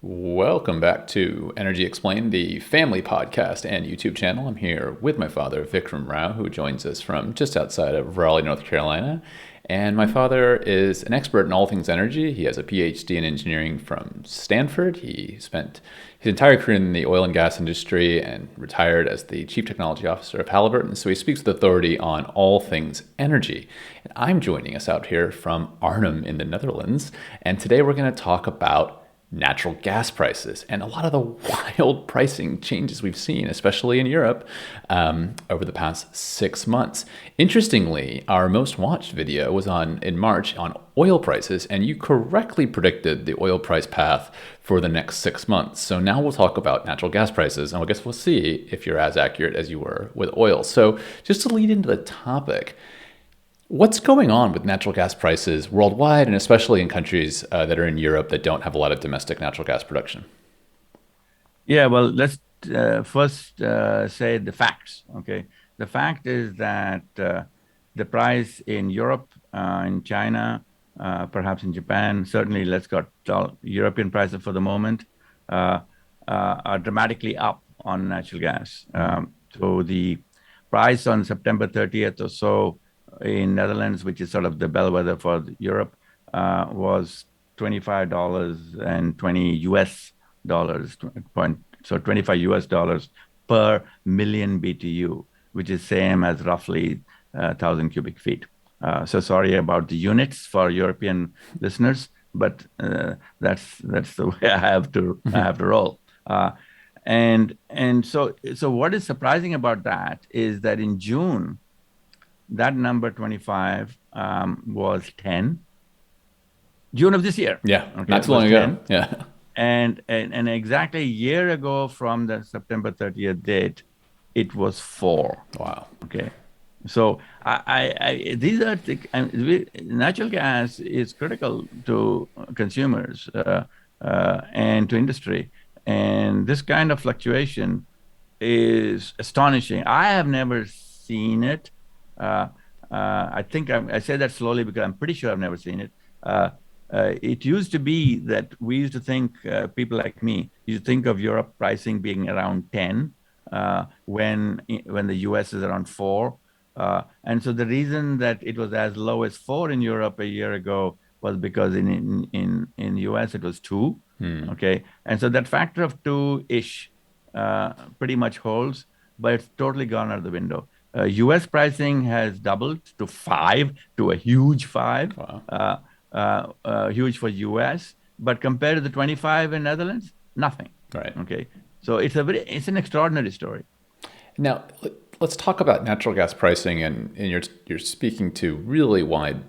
Welcome back to Energy Explained, the family podcast and YouTube channel. I'm here with my father, Vikram Rao, who joins us from just outside of Raleigh, North Carolina. And my father is an expert in all things energy. He has a PhD in engineering from Stanford. He spent his entire career in the oil and gas industry and retired as the chief technology officer of Halliburton. So he speaks with authority on all things energy. And I'm joining us out here from Arnhem in the Netherlands. And today we're going to talk about natural gas prices and a lot of the wild pricing changes we've seen, especially in Europe, over the past 6 months. Interestingly, our most watched video was in March on oil prices, and you correctly predicted the oil price path for the next 6 months. So now we'll talk about natural gas prices, and I guess we'll see if you're as accurate as you were with oil. So just to lead into the topic, what's going on with natural gas prices worldwide, and especially in countries that are in Europe that don't have a lot of domestic natural gas production? Yeah, well, let's first say the facts. Okay, the fact is that the price in Europe, in China, perhaps in Japan, certainly let's got European prices for the moment, are dramatically up on natural gas. So the price on September 30th or so in Netherlands, which is sort of the bellwether for Europe, was $25.20 US dollars, so 25 US dollars per million BTU, which is same as roughly 1,000 cubic feet. So sorry about the units for European listeners, but that's the way I have to roll. And so what is surprising about that is that in June, that number 25 was 10. June of this year. Yeah, Okay, not it too was long ago. 10. Yeah. And exactly a year ago from the September 30th date, it was 4. Wow. Okay. So these are natural gas is critical to consumers and to industry. And this kind of fluctuation is astonishing. I have never seen it. Uh, I think I say that slowly because I'm pretty sure I've never seen it. It used to be that we used to think, people like me, used to think of Europe pricing being around 10 when the US is around 4. And so the reason that it was as low as 4 in Europe a year ago was because in US it was 2. Okay. And so that factor of 2-ish pretty much holds, but it's totally gone out of the window. US pricing has doubled to 5, to a huge 5. Wow. Huge for US, but compared to the 25 in Netherlands, nothing. Right. Okay, so it's an extraordinary story. Now, let's talk about natural gas pricing, and you're speaking to really wide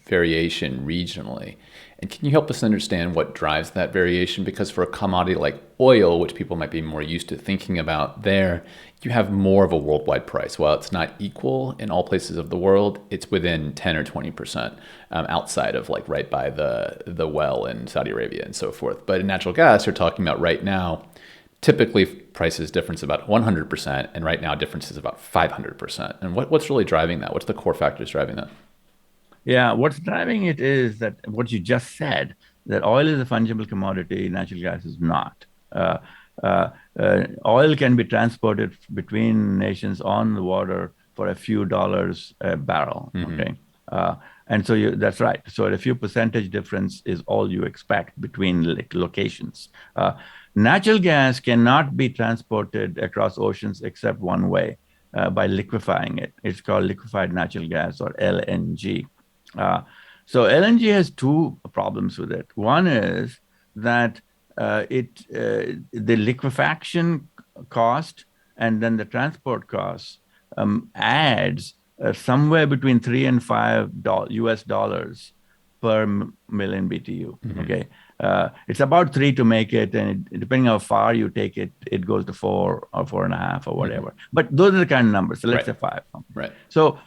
variation regionally. And can you help us understand what drives that variation? Because for a commodity like oil, which people might be more used to thinking about there, you have more of a worldwide price. While it's not equal in all places of the world, it's within 10 or 20% outside of like right by the well in Saudi Arabia and so forth. But in natural gas, you're talking about right now, typically prices difference about 100%, and right now difference is about 500%. And what's really driving that? What's the core factors driving that? Yeah, what's driving it is that what you just said, that oil is a fungible commodity, natural gas is not. Oil can be transported between nations on the water for a few dollars a barrel. Okay. And so that's right. So a few percentage difference is all you expect between locations. Natural gas cannot be transported across oceans except one way, by liquefying it. It's called liquefied natural gas, or LNG. Uh, so LNG has two problems with it. One is that the liquefaction cost and then the transport costs adds somewhere between $3 and $5 US dollars per million BTU. Okay, it's about 3 to make it, and depending how far you take it, it goes to 4 or 4.5 or whatever. But those are the kind of numbers. So let's Right. say 5. Right. So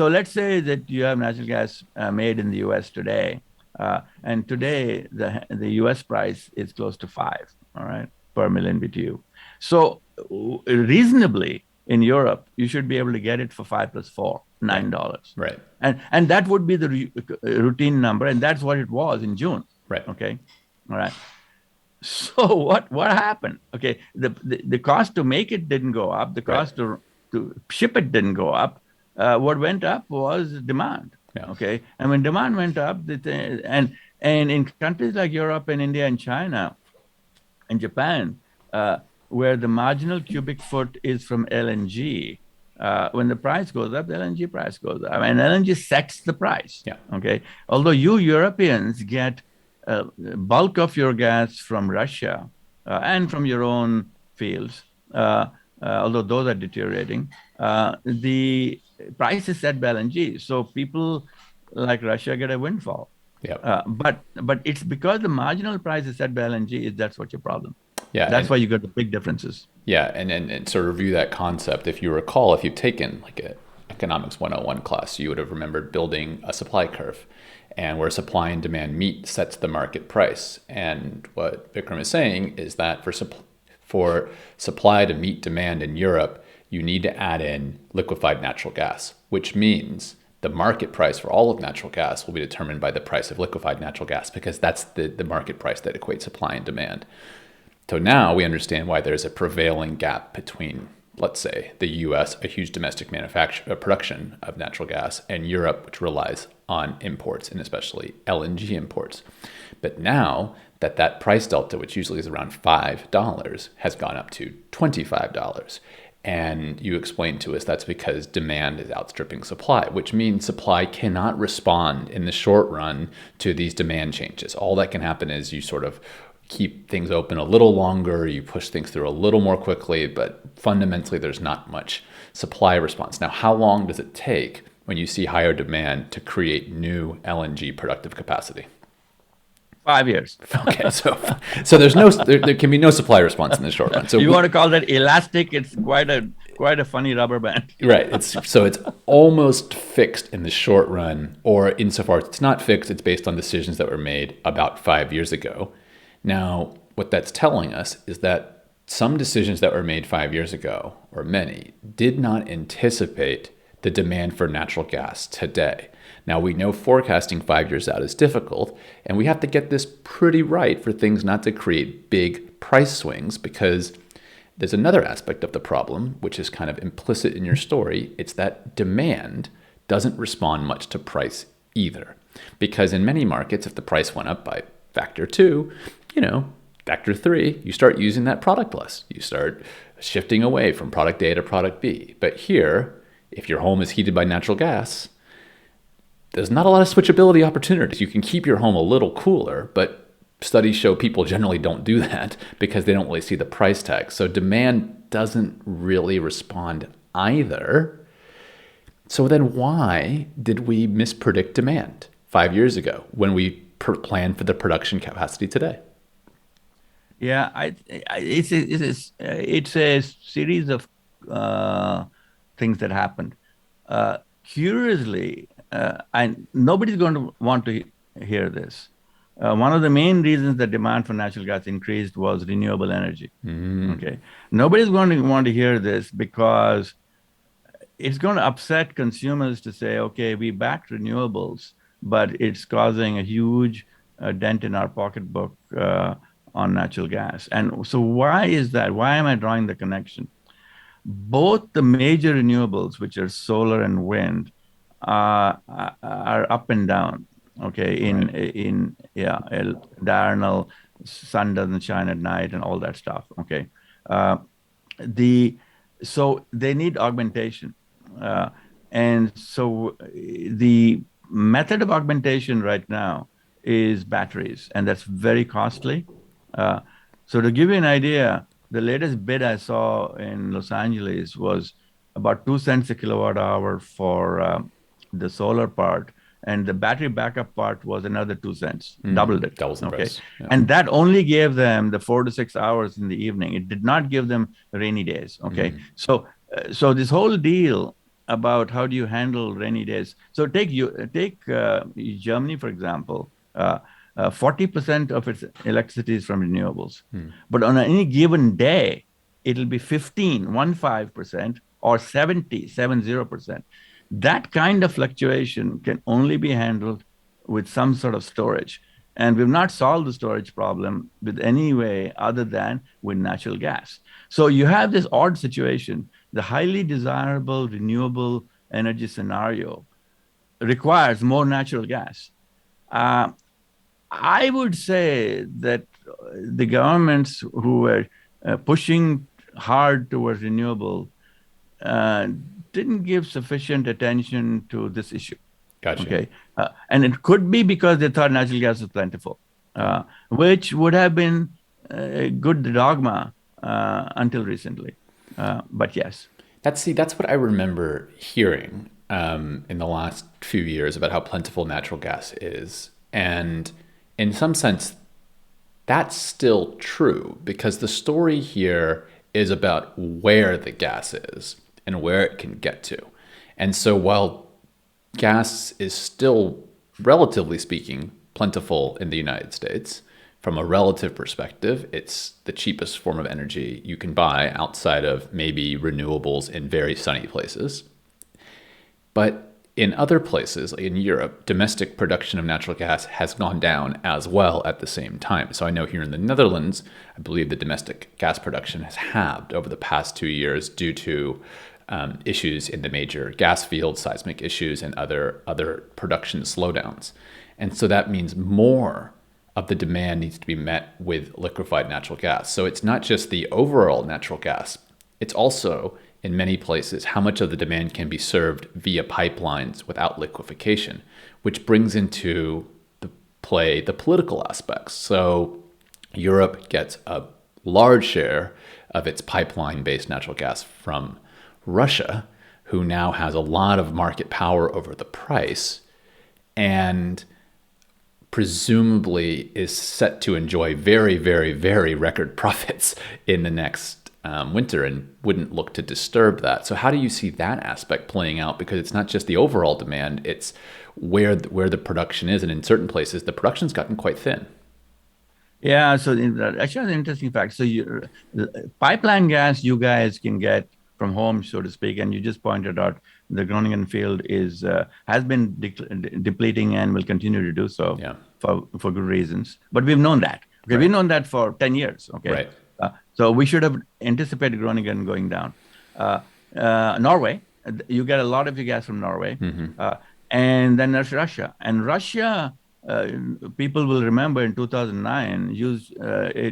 let's say that you have natural gas made in the US today, and today the US price is close to 5, all right, per million BTU. So reasonably in Europe, you should be able to get it for 5 plus 4, $9. Right. And that would be the routine number, and that's what it was in June. Right. Okay, all right. So what happened? Okay, the cost to make it didn't go up. The Right. cost to ship it didn't go up. What went up was demand. Yeah. Okay, and when demand went up, and in countries like Europe and India and China and Japan, where the marginal cubic foot is from LNG, when the price goes up, the LNG price goes up. And LNG sets the price. Yeah. Okay. Although you Europeans get bulk of your gas from Russia and from your own fields, although those are deteriorating, the price is set by LNG. So people like Russia get a windfall. Yeah. But it's because the marginal price is set by LNG is that's what your problem. Yeah. That's why you get the big differences. Yeah, and sort of review that concept. If you recall, if you've taken like a economics 101 class, you would have remembered building a supply curve, and where supply and demand meet sets the market price. And what Vikram is saying is that for supply to meet demand in Europe, you need to add in liquefied natural gas, which means the market price for all of natural gas will be determined by the price of liquefied natural gas, because that's the market price that equates supply and demand. So now we understand why there's a prevailing gap between, let's say, the US, a huge domestic production of natural gas, and Europe, which relies on imports, and especially LNG imports. But now that price delta, which usually is around $5, has gone up to $25. And you explained to us that's because demand is outstripping supply, which means supply cannot respond in the short run to these demand changes. All that can happen is you sort of keep things open a little longer, you push things through a little more quickly, but fundamentally there's not much supply response. Now, how long does it take when you see higher demand to create new LNG productive capacity? 5 years. Okay, so there can be no supply response in the short run. So You want to call that elastic? It's quite a funny rubber band. right, it's almost fixed in the short run, or insofar as it's not fixed, it's based on decisions that were made about 5 years ago. Now, what that's telling us is that some decisions that were made 5 years ago, or many, did not anticipate the demand for natural gas today. Now, we know forecasting 5 years out is difficult, and we have to get this pretty right for things not to create big price swings, because there's another aspect of the problem, which is kind of implicit in your story. It's that demand doesn't respond much to price either. Because in many markets, if the price went up by factor 2, factor 3, you start using that product less. You start shifting away from product A to product B. But here, if your home is heated by natural gas, there's not a lot of switchability opportunities. You can keep your home a little cooler, but studies show people generally don't do that because they don't really see the price tag. So demand doesn't really respond either. So then why did we mispredict demand 5 years ago when we planned for the production capacity today? Yeah, it's a series of things that happened. Curiously, and nobody's going to want to hear this. One of the main reasons the demand for natural gas increased was renewable energy. Okay, nobody's going to want to hear this because it's going to upset consumers to say, okay, we backed renewables, but it's causing a huge dent in our pocketbook on natural gas. And so why is that? Why am I drawing the connection? Both the major renewables, which are solar and wind, are up and down. Okay, in yeah, diurnal, sun doesn't shine at night, and all that stuff. Okay, the so they need augmentation, and so the method of augmentation right now is batteries, and that's very costly. Uh, so to give you an idea, the latest bid I saw in Los Angeles was about 2 cents a kilowatt hour for the solar part, and the battery backup part was another 2 cents, doubled it. Doubles the Okay, price. Yeah. and that only gave them the 4 to 6 hours in the evening. It did not give them rainy days. Okay, so this whole deal about how do you handle rainy days. So take Germany for example. 40% of its electricity is from renewables. But on any given day, it'll be 15% or 70%. That kind of fluctuation can only be handled with some sort of storage. And we've not solved the storage problem with any way other than with natural gas. So you have this odd situation. The highly desirable renewable energy scenario requires more natural gas. Uh, I would say that the governments who were pushing hard towards renewable uh, didn't give sufficient attention to this issue. Gotcha. Okay. And it could be because they thought natural gas was plentiful, Yeah. which would have been a good dogma until recently. But yes. That's what I remember hearing in the last few years about how plentiful natural gas is. And in some sense, that's still true because the story here is about where the gas is and where it can get to. And so while gas is still, relatively speaking, plentiful in the United States, from a relative perspective, it's the cheapest form of energy you can buy outside of maybe renewables in very sunny places. But in other places, like in Europe, domestic production of natural gas has gone down as well at the same time. So I know here in the Netherlands, I believe the domestic gas production has halved over the past 2 years due to issues in the major gas fields, seismic issues, and other production slowdowns. And so that means more of the demand needs to be met with liquefied natural gas. So it's not just the overall natural gas, it's also, in many places, how much of the demand can be served via pipelines without liquefaction, which brings into the play the political aspects. So Europe gets a large share of its pipeline-based natural gas from Russia, who now has a lot of market power over the price and presumably is set to enjoy very, very, very record profits in the next winter and wouldn't look to disturb that. So how do you see that aspect playing out? Because it's not just the overall demand, it's where the production is. And in certain places, the production's gotten quite thin. Yeah, so actually, an interesting fact. So, pipeline gas you guys can get from home, so to speak, and you just pointed out the Groningen field is has been depleting and will continue to do so Yeah. for good reasons. But we've known that. Okay, we've Right. known that for 10 years. Okay, Right. so we should have anticipated Groningen going down. Uh, Norway, you get a lot of your gas from Norway, and then there's Russia, and Russia uh, people will remember in 2009 used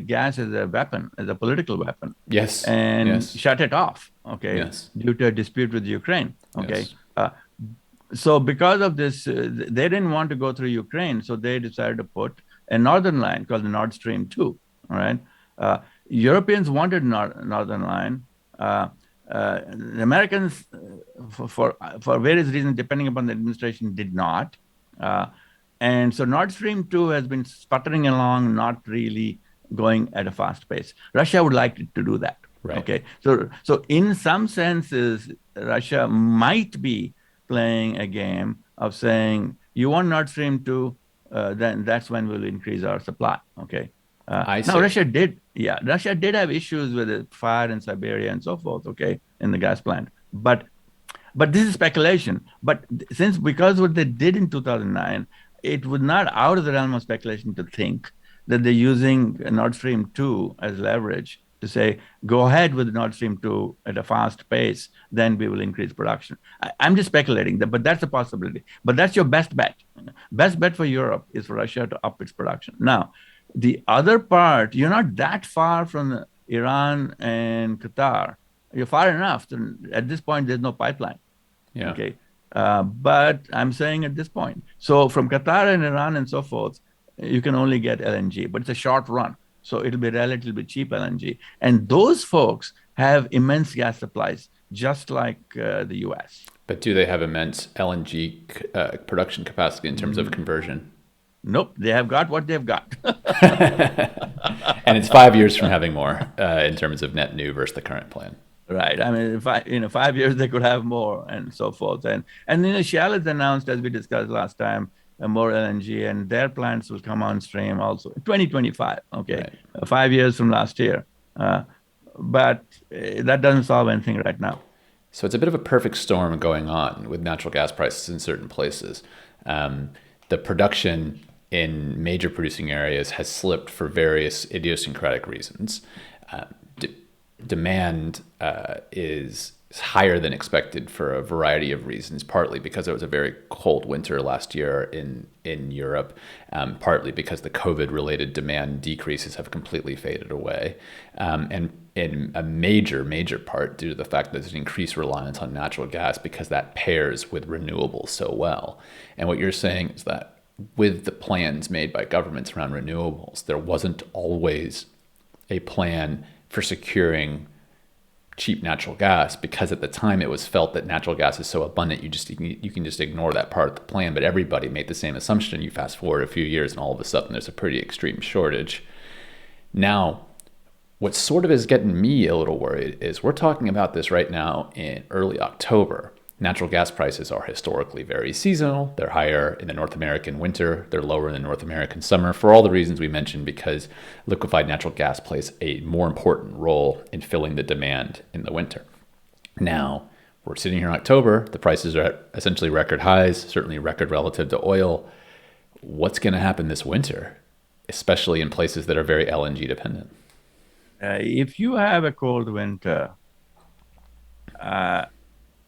gas as a weapon, as a political weapon, Yes. and Yes. shut it off, okay, Yes. due to a dispute with Ukraine, okay. Yes. So because of this, they didn't want to go through Ukraine, so they decided to put a northern line called the Nord Stream 2, all right. Europeans wanted northern line. The Americans, for various reasons, depending upon the administration, did not. Uh, and so Nord Stream 2 has been sputtering along, not really going at a fast pace. Russia would like it to do that. Right. Okay. So in some senses, Russia might be playing a game of saying, you want Nord Stream 2, then that's when we'll increase our supply. Okay. I Now, see. Russia did have issues with the fire in Siberia and so forth, okay, in the gas plant. But this is speculation. But since because what they did in 2009, it was not out of the realm of speculation to think that they're using Nord Stream 2 as leverage to say, go ahead with Nord Stream 2 at a fast pace, then we will increase production. I'm just speculating, but that's a possibility. But that's your best bet. Best bet for Europe is for Russia to up its production. Now, the other part, you're not that far from Iran and Qatar. You're far enough. At this point, there's no pipeline. Yeah. Okay. But I'm saying at this point. So from Qatar and Iran and so forth, you can only get LNG, but it's a short run. So it'll be relatively cheap LNG. And those folks have immense gas supplies, just like the US. But do they have immense LNG production capacity in terms of conversion? Nope, they have got what they've got. And it's 5 years from having more in terms of net new versus the current plan. Right. I mean, in 5 years they could have more and so forth. And Shell has announced, as we discussed last time, more LNG, and their plants will come on stream also 2025. Okay, Right. 5 years from last year. But that doesn't solve anything right now. So it's a bit of a perfect storm going on with natural gas prices in certain places. The production in major producing areas has slipped for various idiosyncratic reasons. Uh, d- Demand is higher than expected for a variety of reasons, partly because it was a very cold winter last year in Europe, partly because the COVID-related demand decreases have completely faded away, and in a major part due to the fact that there's an increased reliance on natural gas because that pairs with renewables so well. And what you're saying is that with the plans made by governments around renewables, there wasn't always a plan for securing cheap natural gas, because at the time it was felt that natural gas is so abundant you can just ignore that part of the plan. But everybody made the same assumption. You fast forward a few years and all of a sudden there's a pretty extreme shortage. Now, what sort of is getting me a little worried is we're talking about this right now in early October. Natural gas prices are historically very seasonal. They're higher in the North American winter. They're lower in the North American summer for all the reasons we mentioned, because liquefied natural gas plays a more important role in filling the demand in the winter. Now, we're sitting here in October. The prices are at essentially record highs, certainly record relative to oil. What's going to happen this winter, especially in places that are very LNG dependent? If you have a cold winter, uh,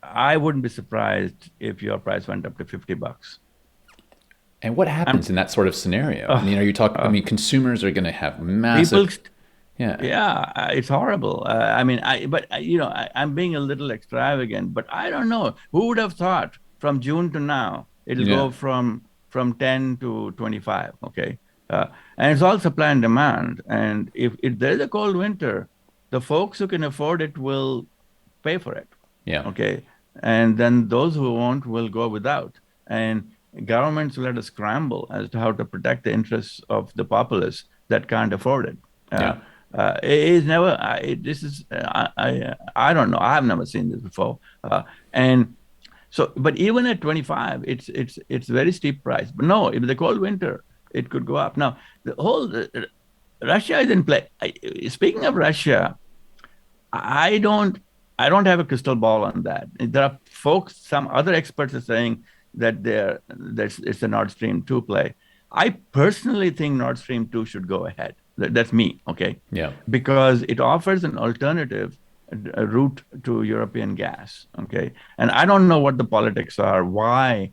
I wouldn't be surprised if your price went up to $50. And what I'm, happens in that sort of scenario? I uh, mean, are you talking? I uh, mean, consumers are going to have people, massive. Yeah, yeah, it's horrible. I mean, I'm being a little extravagant, but I don't know. Who would have thought from June to now it'll yeah, go from 10 to 25? Okay, and it's all supply and demand. And if there's a cold winter, the folks who can afford it will pay for it. yeah, Okay. And then those who won't will go without. And governments will have to scramble as to how to protect the interests of the populace that can't afford it. Uh, yeah, it is never, this is, I don't know. I've never seen this before. And so, but even at 25, it's very steep price. But no, if the cold winter, it could go up. Now, the whole, Russia is in play. Speaking of Russia, I don't I don't have a crystal ball on that. There are folks, some other experts are saying that it's a Nord Stream 2 play. I personally think Nord Stream 2 should go ahead. That's me, okay? yeah, Because it offers an alternative route to European gas, okay? And I don't know what the politics are, why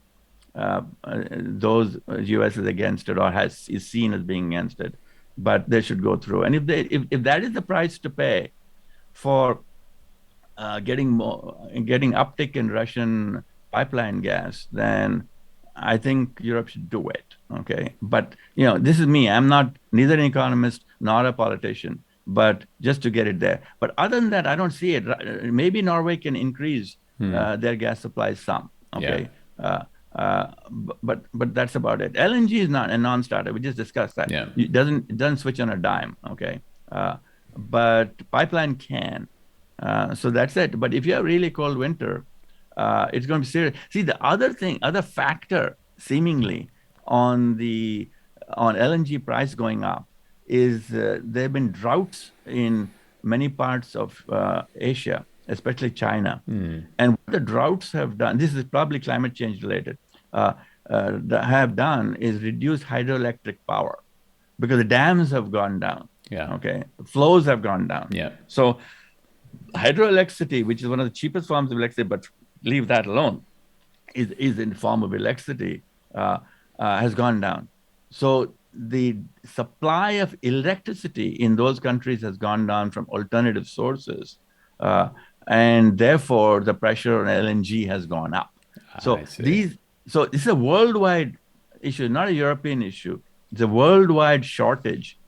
those US is against it or is seen as being against it, but they should go through. And if that is the price to pay for getting uptick in Russian pipeline gas, then I think Europe should do it. Okay, but this is me. I'm not neither an economist nor a politician, but just to get it there. But other than that, I don't see it. Maybe Norway can increase their gas supply some. yeah. Okay. But that's about it. LNG is not a non-starter. We just discussed that. Yeah. It doesn't switch on a dime. Okay, but pipeline can. So that's it. But if you have really cold winter, it's going to be serious. See, the other factor, seemingly on LNG price going up is there have been droughts in many parts of Asia, especially China. And what the droughts have done, this is probably climate change related, that have done is reduce hydroelectric power because the dams have gone down. Yeah. Okay, flows have gone down. Yeah. So hydroelectricity, which is one of the cheapest forms of electricity, but leave that alone, is in the form of electricity, has gone down. So the supply of electricity in those countries has gone down from alternative sources, and therefore the pressure on LNG has gone up. I see. So this is a worldwide issue, not a European issue. It's a worldwide shortage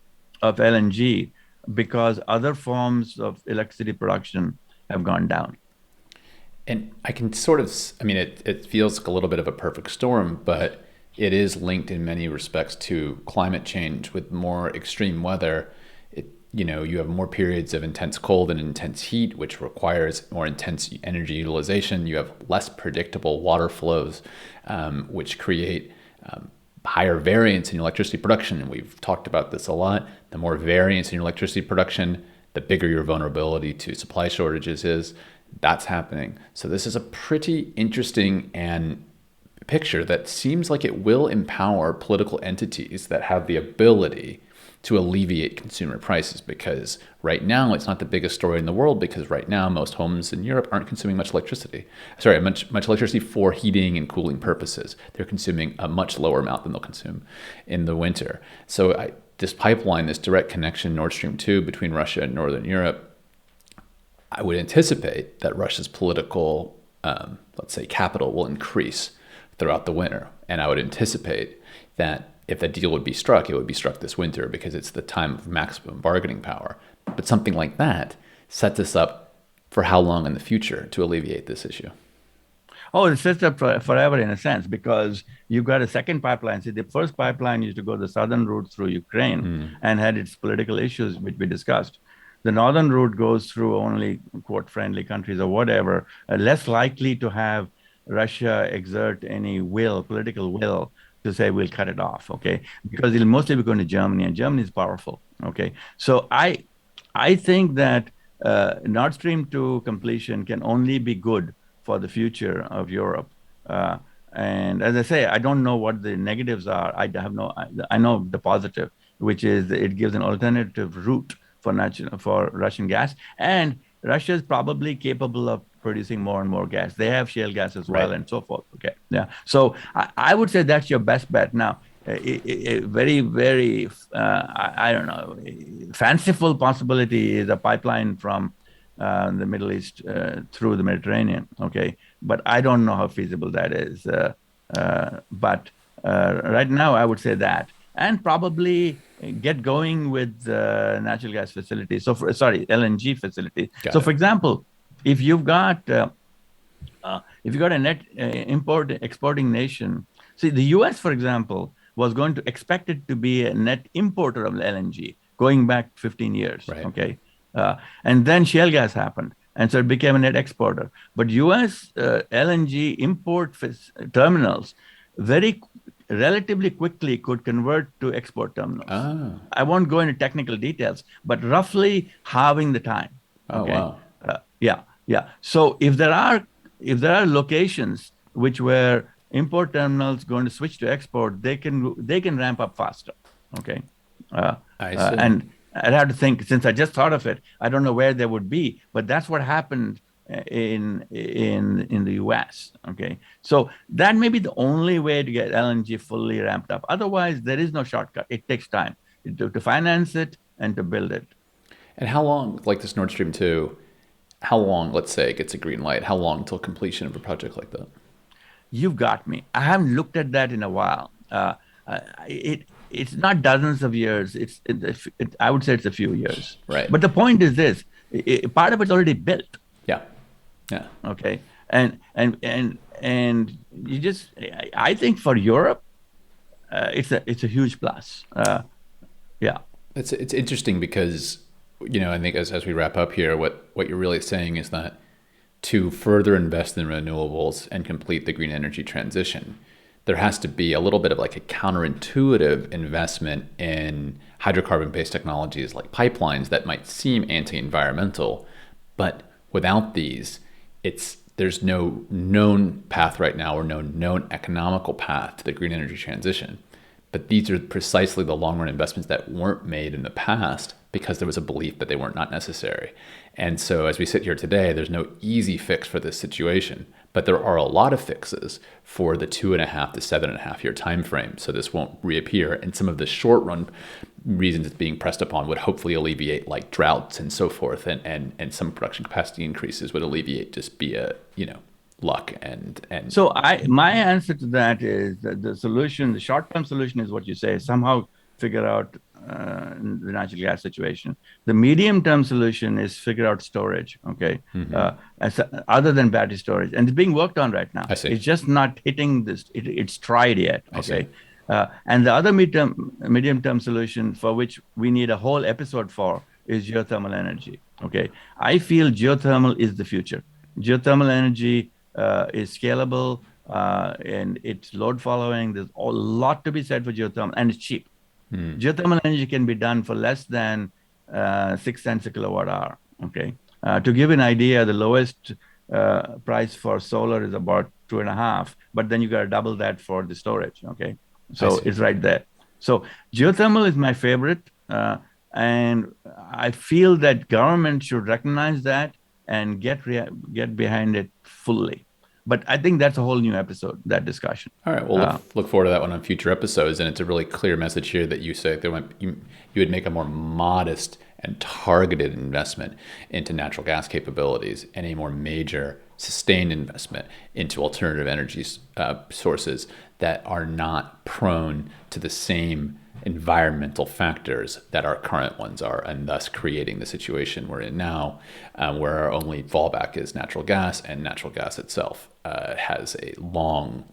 of LNG because other forms of electricity production have gone down. And I can sort of, I mean, it feels like a little bit of a perfect storm, but it is linked in many respects to climate change with more extreme weather. You have more periods of intense cold and intense heat, which requires more intense energy utilization. You have less predictable water flows, which create higher variance in electricity production. And we've talked about this a lot. The more variance in your electricity production, the bigger your vulnerability to supply shortages is. That's happening. So this is a pretty interesting and picture that seems like it will empower political entities that have the ability to alleviate consumer prices, because right now it's not the biggest story in the world, because right now most homes in Europe aren't consuming much electricity. Sorry, much electricity for heating and cooling purposes. They're consuming a much lower amount than they'll consume in the winter. So this pipeline, this direct connection, Nord Stream 2 between Russia and Northern Europe, I would anticipate that Russia's political, let's say, capital will increase throughout the winter. And I would anticipate that if that deal would be struck, it would be struck this winter because it's the time of maximum bargaining power. But something like that sets us up for how long in the future to alleviate this issue? Oh, it sets up forever in a sense, because you've got a second pipeline. See, the first pipeline used to go the southern route through Ukraine and had its political issues, which we discussed. The northern route goes through only quote friendly countries or whatever, less likely to have Russia exert any political will to say we'll cut it off, okay? Because it'll mostly be going to Germany, and Germany is powerful, okay? So I think that Nord Stream 2 completion can only be good for the future of Europe. And as I say, I don't know what the negatives are. I know the positive, which is it gives an alternative route for Russian gas, and Russia is probably capable of producing more and more gas. They have shale gas as well, Right. and so forth. Okay, yeah. So I would say that's your best bet now. A very, very, I don't know, fanciful possibility is a pipeline from the Middle East through the Mediterranean. Okay, but I don't know how feasible that is. But right now, I would say that, and probably get going with natural gas facilities. So, sorry, LNG facilities. Got So, it. for example, if you've got a net exporting nation, see the U.S. for example was going to expect it to be a net importer of LNG going back 15 years. Right. Okay, and then shale gas happened, and so it became a net exporter. But U.S. LNG import terminals very relatively quickly could convert to export terminals. Oh. I won't go into technical details, but roughly halving the time. Oh, Okay, wow. yeah, yeah. So if there are locations which were import terminals going to switch to export, they can ramp up faster. Okay, I see. and I'd have to think, since I just thought of it, I don't know where they would be, but that's what happened in the U.S. Okay, so that may be the only way to get LNG fully ramped up. Otherwise, there is no shortcut. It takes time to finance it and to build it. And how long, like this Nord Stream 2, how long, let's say it gets a green light, how long till completion of a project like that? You've got me. I haven't looked at that in a while. It's not dozens of years. I would say it's a few years. Right. But the point is this: part of it's already built. Yeah. Yeah. Okay, and you just, I think for Europe, it's a huge plus. Yeah. It's interesting because, I think as we wrap up here, what you're really saying is that to further invest in renewables and complete the green energy transition, there has to be a little bit of like a counterintuitive investment in hydrocarbon-based technologies like pipelines that might seem anti-environmental, but without these, there's no known path right now, or no known economical path to the green energy transition. But these are precisely the long run investments that weren't made in the past because there was a belief that they weren't not necessary. And so as we sit here today, there's no easy fix for this situation, but there are a lot of fixes for the 2.5 to 7.5 year time frame. So this won't reappear. And some of the short run reasons it's being pressed upon would hopefully alleviate, like droughts and so forth, and some production capacity increases would alleviate just via, luck and So my answer to that is that the short-term solution is what you say, somehow figure out the natural gas situation. The medium-term solution is figure out storage, okay? Other than battery storage. And it's being worked on right now. I see. It's just not hitting its stride yet, I see. okay? And the other medium-term solution for which we need a whole episode for is geothermal energy, okay? I feel geothermal is the future. Geothermal energy is scalable and it's load following. There's a lot to be said for geothermal, and it's cheap. Geothermal energy can be done for less than 6 cents a kilowatt hour. Okay, to give an idea, the lowest price for solar is about 2.5, but then you got to double that for the storage. Okay, I so see. it's right there. So geothermal is my favorite, and I feel that government should recognize that and get behind it fully. But I think that's a whole new episode, that discussion. All right. We'll Uh, look forward to that one on future episodes. And it's a really clear message here that you say you would make a more modest and targeted investment into natural gas capabilities and a more major sustained investment into alternative energy sources that are not prone to the same environmental factors that our current ones are, and thus creating the situation we're in now, where our only fallback is natural gas, and natural gas itself has a long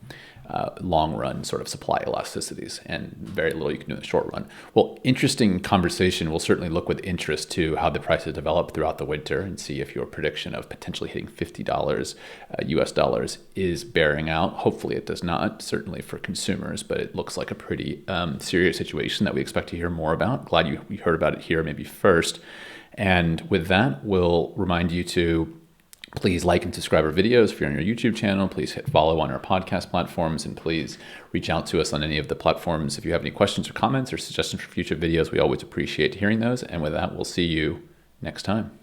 run sort of supply elasticities and very little you can do in the short run. Well, interesting conversation. We'll certainly look with interest to how the prices develop throughout the winter and see if your prediction of potentially hitting $50 US dollars is bearing out. Hopefully it does not, certainly for consumers, but it looks like a pretty serious situation that we expect to hear more about. Glad you heard about it here maybe first. And with that, we'll remind you to please like and subscribe our videos if you're on your YouTube channel. Please hit follow on our podcast platforms, and please reach out to us on any of the platforms if you have any questions or comments or suggestions for future videos. We always appreciate hearing those. And with that, we'll see you next time.